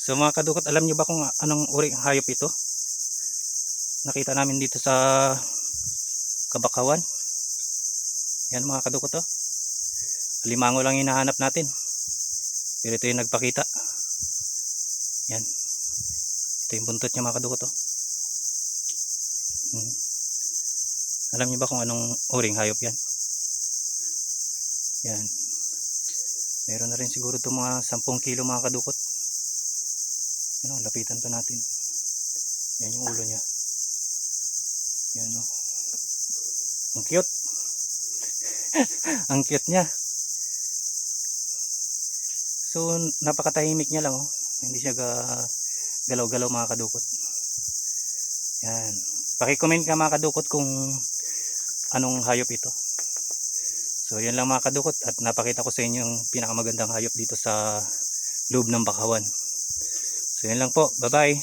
So mga kadukot, alam nyo ba kung anong uri ng hayop ito? Nakita namin dito sa Kabakawan. Yan mga kadukot, oh. Alimango lang hinahanap natin. Pero ito yung nagpakita. Yan. Ito yung buntot niya mga kadukot, oh. Alam nyo ba kung anong uring hayop yan? Yan. Meron na rin siguro ito mga 10 kilo mga kadukot. Yan, oh, lapitan pa natin. Yan yung ulo niya. Yan, oh. Ang cute. Ang cute niya. So napakatahimik niya lang, oh. Hindi siya galaw-galaw mga kadukot. Yan. Paki-comment ka mga kadukot kung anong hayop ito. So yan lang mga kadukot, at napakita ko sa inyo yung pinakamagandang hayop dito sa loob ng Bakawan. So yan lang po. Bye bye.